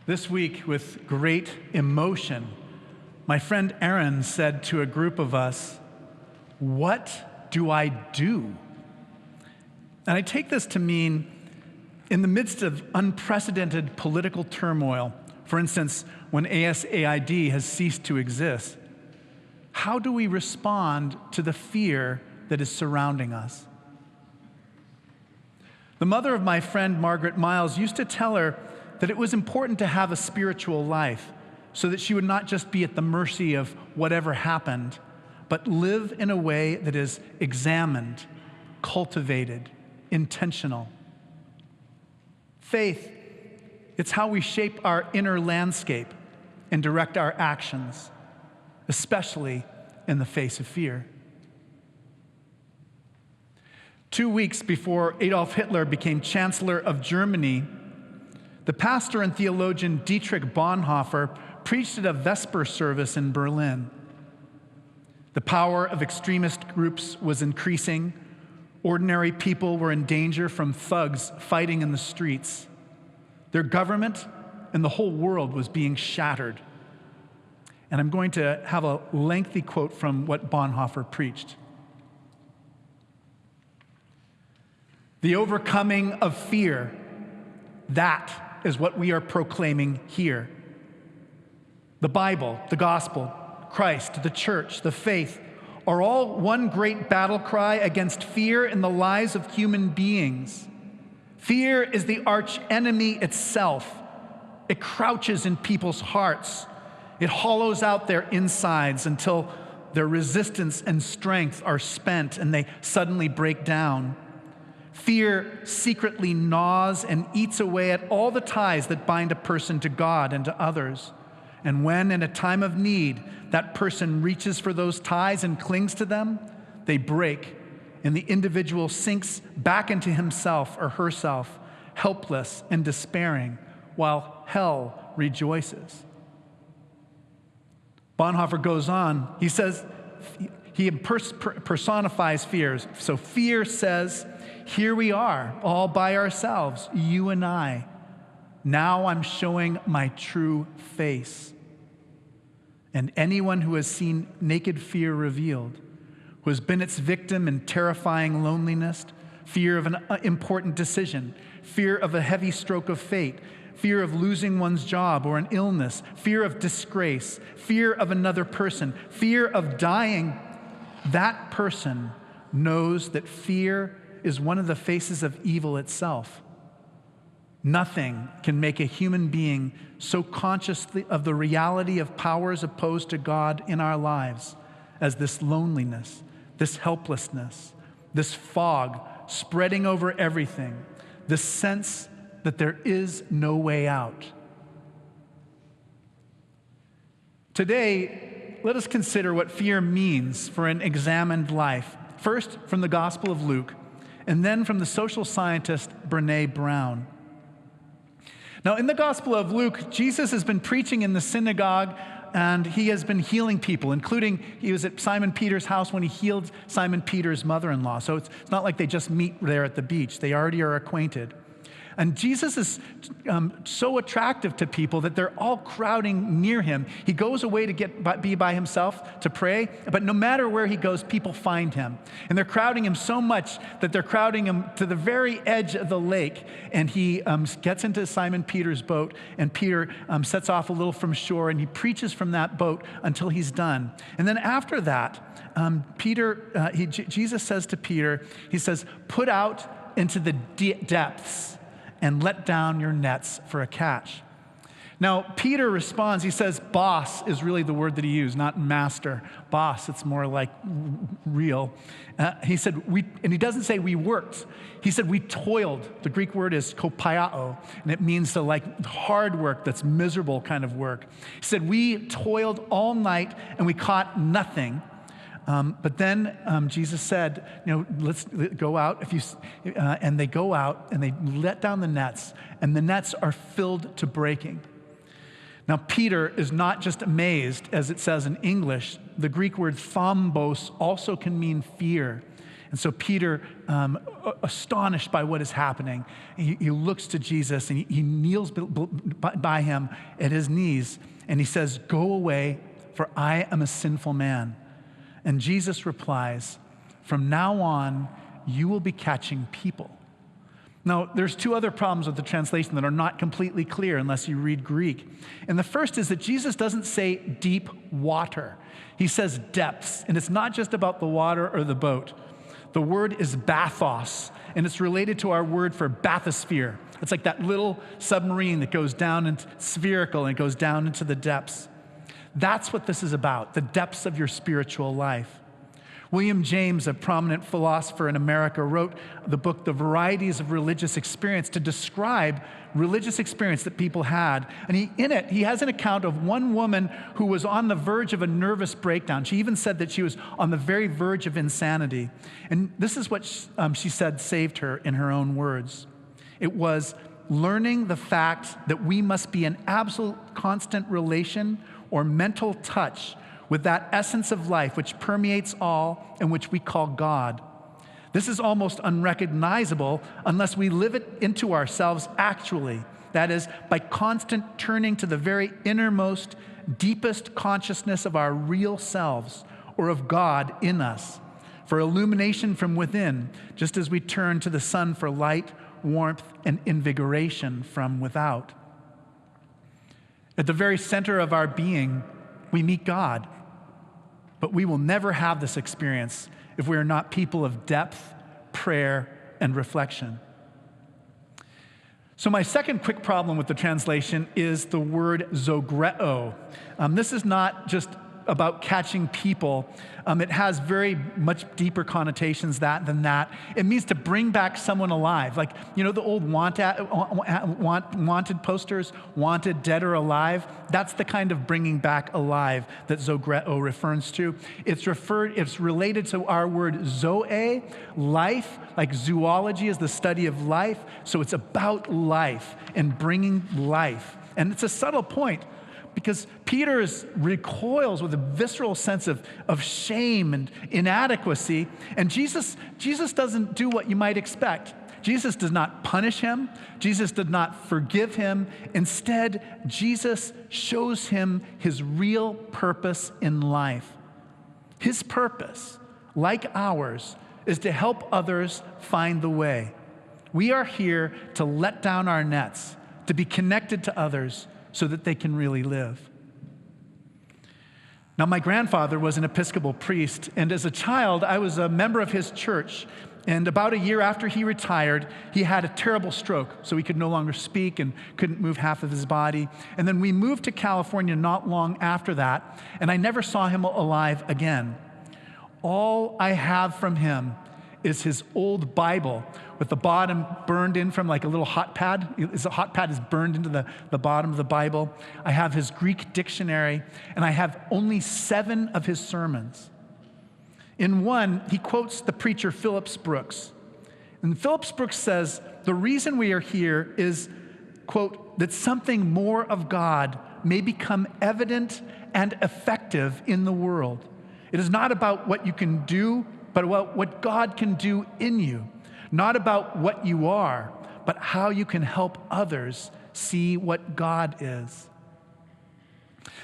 This week, with great emotion, my friend Aaron said to a group of us, "What do I do?" And I take this to mean, in the midst of unprecedented political turmoil, for instance, when ASAID has ceased to exist, how do we respond to the fear that is surrounding us? The mother of my friend Margaret Miles used to tell her that it was important to have a spiritual life so that she would not just be at the mercy of whatever happened, but live in a way that is examined, cultivated, intentional. Faith, it's how we shape our inner landscape and direct our actions, especially in the face of fear. 2 weeks before Adolf Hitler became Chancellor of Germany, the pastor and theologian Dietrich Bonhoeffer preached at a Vesper service in Berlin. The power of extremist groups was increasing. Ordinary people were in danger from thugs fighting in the streets. Their government and the whole world was being shattered. And I'm going to have a lengthy quote from what Bonhoeffer preached. "The overcoming of fear, that is what we are proclaiming here. The Bible, the gospel, Christ, the church, the faith are all one great battle cry against fear in the lives of human beings. Fear is the arch enemy itself. It crouches in people's hearts. It hollows out their insides until their resistance and strength are spent and they suddenly break down. Fear secretly gnaws and eats away at all the ties that bind a person to God and to others. And when, in a time of need, that person reaches for those ties and clings to them, they break, and the individual sinks back into himself or herself, helpless and despairing, while hell rejoices." Bonhoeffer goes on. He says, he personifies fears. So fear says, "Here we are, all by ourselves, you and I. Now I'm showing my true face. And anyone who has seen naked fear revealed, who has been its victim in terrifying loneliness, fear of an important decision, fear of a heavy stroke of fate, fear of losing one's job or an illness, fear of disgrace, fear of another person, fear of dying, that person knows that fear is one of the faces of evil itself. Nothing can make a human being so conscious of the reality of powers opposed to God in our lives as this loneliness, this helplessness, this fog spreading over everything, this sense that there is no way out. Today, let us consider what fear means for an examined life. First, from the Gospel of Luke, and then from the social scientist Brené Brown. Now, in the Gospel of Luke, Jesus has been preaching in the synagogue, and he has been healing people, including he was at Simon Peter's house when he healed Simon Peter's mother-in-law. So it's not like they just meet there at the beach. They already are acquainted. And Jesus is so attractive to people that they're all crowding near him. He goes away to be by himself to pray, but no matter where he goes, people find him. And they're crowding him so much that they're crowding him to the very edge of the lake. And he gets into Simon Peter's boat, and Peter sets off a little from shore, and he preaches from that boat until he's done. And then after that, Jesus says to Peter, he says, "Put out into the depths and let down your nets for a catch." Now, Peter responds, he says, boss is really the word that he used, not master. Boss, it's more like real. He said, and he doesn't say we worked. He said we toiled. The Greek word is kopaiao, and it means the like hard work, that's miserable kind of work. He said we toiled all night and we caught nothing. But then Jesus said, let's go out. And they go out and they let down the nets, and the nets are filled to breaking. Now, Peter is not just amazed, as it says in English. The Greek word thambos also can mean fear. And so Peter, astonished by what is happening, he looks to Jesus and he kneels by him at his knees and he says, "Go away, for I am a sinful man." And Jesus replies, "From now on, you will be catching people." Now, there's two other problems with the translation that are not completely clear unless you read Greek. And the first is that Jesus doesn't say deep water. He says depths, and it's not just about the water or the boat. The word is bathos, and it's related to our word for bathysphere. It's like that little submarine that goes down and spherical and goes down into the depths. That's what this is about, the depths of your spiritual life. William James, a prominent philosopher in America, wrote the book, The Varieties of Religious Experience, to describe religious experience that people had. And in it, he has an account of one woman who was on the verge of a nervous breakdown. She even said that she was on the very verge of insanity. And this is what she said saved her in her own words. It was learning the fact that we must be in absolute constant relation or mental touch with that essence of life which permeates all and which we call God. This is almost unrecognizable unless we live it into ourselves actually. That is, by constant turning to the very innermost, deepest consciousness of our real selves or of God in us, for illumination from within, just as we turn to the sun for light, warmth, and invigoration from without. At the very center of our being, we meet God. But we will never have this experience if we are not people of depth, prayer, and reflection. So my second quick problem with the translation is the word zogreo. This is not just about catching people. It has very much deeper connotations than that. It means to bring back someone alive. Like, you know, the old wanted posters, wanted, dead or alive. That's the kind of bringing back alive that zogreo refers to. It's related to our word zoe, life, like zoology is the study of life. So it's about life and bringing life. And it's a subtle point, because Peter recoils with a visceral sense of shame and inadequacy, and Jesus doesn't do what you might expect. Jesus does not punish him. Jesus did not forgive him. Instead, Jesus shows him his real purpose in life. His purpose, like ours, is to help others find the way. We are here to let down our nets, to be connected to others, so that they can really live. Now, my grandfather was an Episcopal priest, and as a child, I was a member of his church. And about a year after he retired, he had a terrible stroke, so he could no longer speak and couldn't move half of his body. And then we moved to California not long after that, and I never saw him alive again. All I have from him is his old Bible with the bottom burned in from like a little hot pad. His hot pad is burned into the bottom of the Bible. I have his Greek dictionary, and I have only 7 of his sermons. In one, he quotes the preacher Phillips Brooks. And Phillips Brooks says, the reason we are here is, quote, that something more of God may become evident and effective in the world. It is not about what you can do, but about what God can do in you. Not about what you are, but how you can help others see what God is.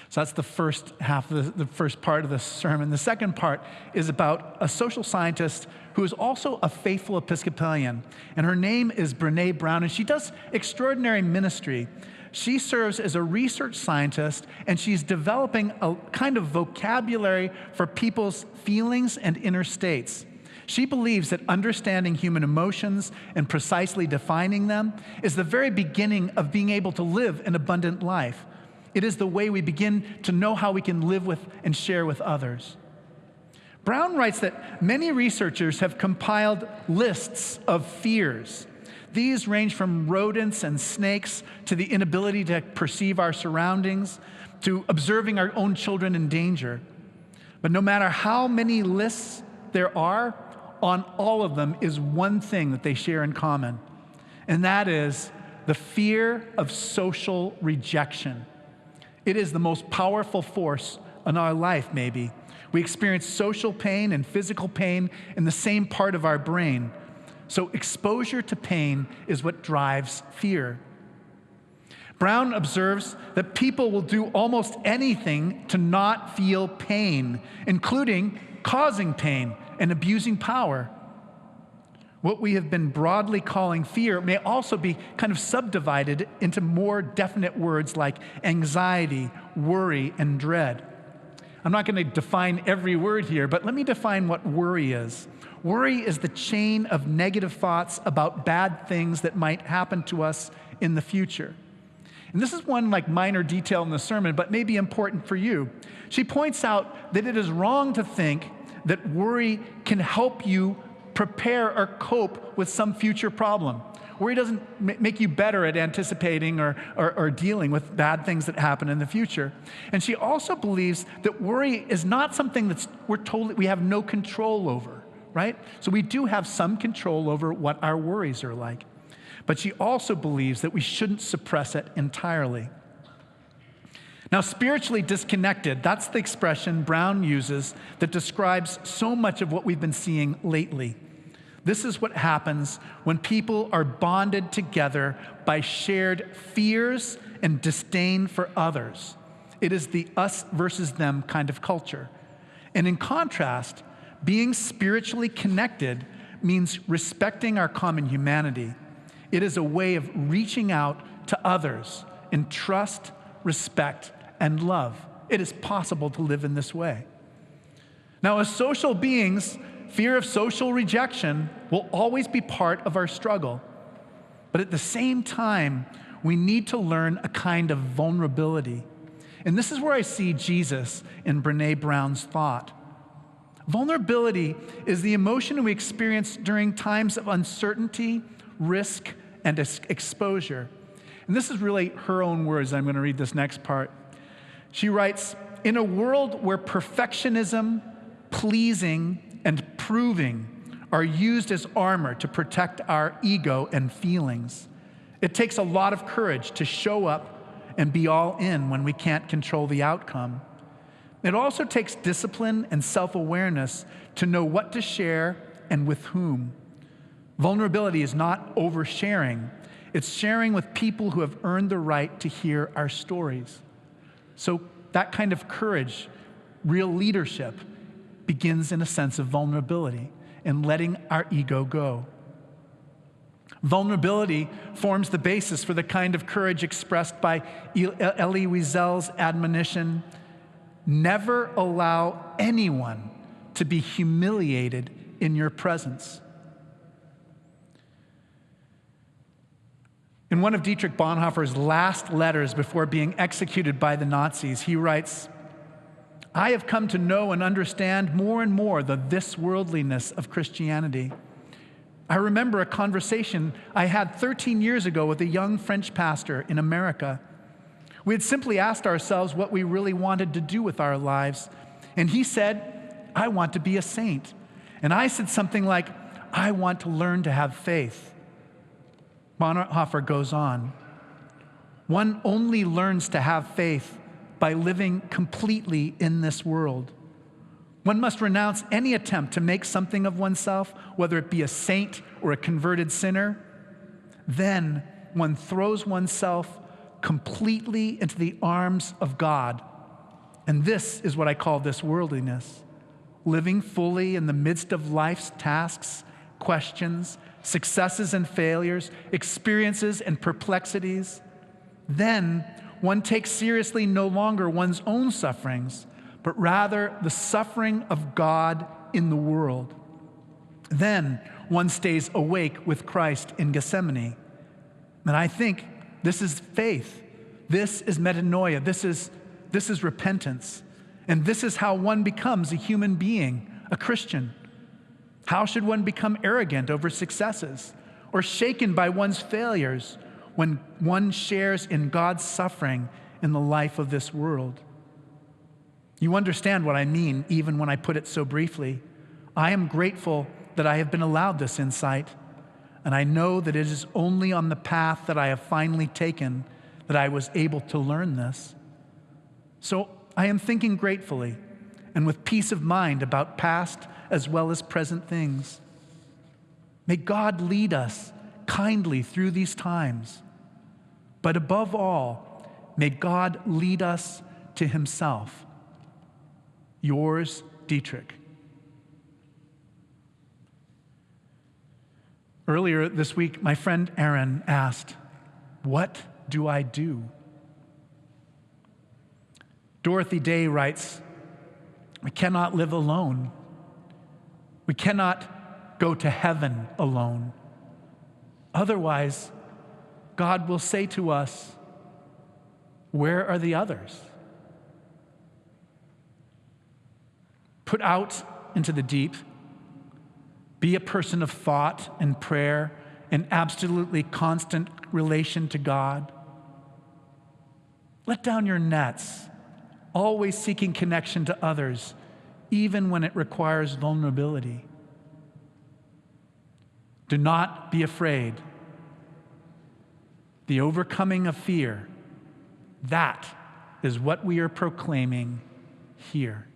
So that's the first half of the first part of the sermon. The second part is about a social scientist who is also a faithful Episcopalian. And her name is Brené Brown, and she does extraordinary ministry. She serves as a research scientist, and she's developing a kind of vocabulary for people's feelings and inner states. She believes that understanding human emotions and precisely defining them is the very beginning of being able to live an abundant life. It is the way we begin to know how we can live with and share with others. Brown writes that many researchers have compiled lists of fears. These range from rodents and snakes to the inability to perceive our surroundings, to observing our own children in danger. But no matter how many lists there are, on all of them is one thing that they share in common, and that is the fear of social rejection. It is the most powerful force in our life, maybe. We experience social pain and physical pain in the same part of our brain. So exposure to pain is what drives fear. Brown observes that people will do almost anything to not feel pain, including causing pain and abusing power. What we have been broadly calling fear may also be kind of subdivided into more definite words like anxiety, worry, and dread. I'm not going to define every word here, but let me define what worry is. Worry is the chain of negative thoughts about bad things that might happen to us in the future. And this is one like minor detail in the sermon, but may be important for you. She points out that it is wrong to think that worry can help you prepare or cope with some future problem. Worry doesn't make you better at anticipating or dealing with bad things that happen in the future. And she also believes that worry is not something that we have no control over, right? So we do have some control over what our worries are like. But she also believes that we shouldn't suppress it entirely. Now, spiritually disconnected, that's the expression Brown uses that describes so much of what we've been seeing lately. This is what happens when people are bonded together by shared fears and disdain for others. It is the us versus them kind of culture. And in contrast, being spiritually connected means respecting our common humanity. It is a way of reaching out to others in trust, respect, and love. It is possible to live in this way. Now, as social beings, fear of social rejection will always be part of our struggle. But at the same time, we need to learn a kind of vulnerability. And this is where I see Jesus in Brené Brown's thought. Vulnerability is the emotion we experience during times of uncertainty, risk, and exposure. And this is really her own words. I'm going to read this next part. She writes, "In a world where perfectionism, pleasing, and proving are used as armor to protect our ego and feelings, it takes a lot of courage to show up and be all in when we can't control the outcome. It also takes discipline and self-awareness to know what to share and with whom. Vulnerability is not oversharing. It's sharing with people who have earned the right to hear our stories. So that kind of courage, real leadership, begins in a sense of vulnerability and letting our ego go. Vulnerability forms the basis for the kind of courage expressed by Elie Wiesel's admonition, never allow anyone to be humiliated in your presence. In one of Dietrich Bonhoeffer's last letters before being executed by the Nazis, he writes, I have come to know and understand more and more the this-worldliness of Christianity. I remember a conversation I had 13 years ago with a young French pastor in America. We had simply asked ourselves what we really wanted to do with our lives. And he said, I want to be a saint. And I said something like, I want to learn to have faith. Bonhoeffer goes on, one only learns to have faith by living completely in this world. One must renounce any attempt to make something of oneself, whether it be a saint or a converted sinner. Then one throws oneself completely into the arms of God. And this is what I call this worldliness, living fully in the midst of life's tasks, questions, successes and failures, experiences and perplexities. Then one takes seriously no longer one's own sufferings, but rather the suffering of God in the world. Then one stays awake with Christ in Gethsemane. And I think this is faith. This is metanoia. This is repentance. And this is how one becomes a human being, a Christian. How should one become arrogant over successes or shaken by one's failures when one shares in God's suffering in the life of this world? You understand what I mean, even when I put it so briefly. I am grateful that I have been allowed this insight, and I know that it is only on the path that I have finally taken that I was able to learn this. So I am thinking gratefully and with peace of mind about past as well as present things. May God lead us kindly through these times. But above all, may God lead us to himself. Yours, Dietrich. Earlier this week, my friend Aaron asked, "What do I do?" Dorothy Day writes, "We cannot live alone. We cannot go to heaven alone. Otherwise, God will say to us, 'Where are the others?'" Put out into the deep. Be a person of thought and prayer in absolutely constant relation to God. Let down your nets, always seeking connection to others, even when it requires vulnerability. Do not be afraid. The overcoming of fear, that is what we are proclaiming here.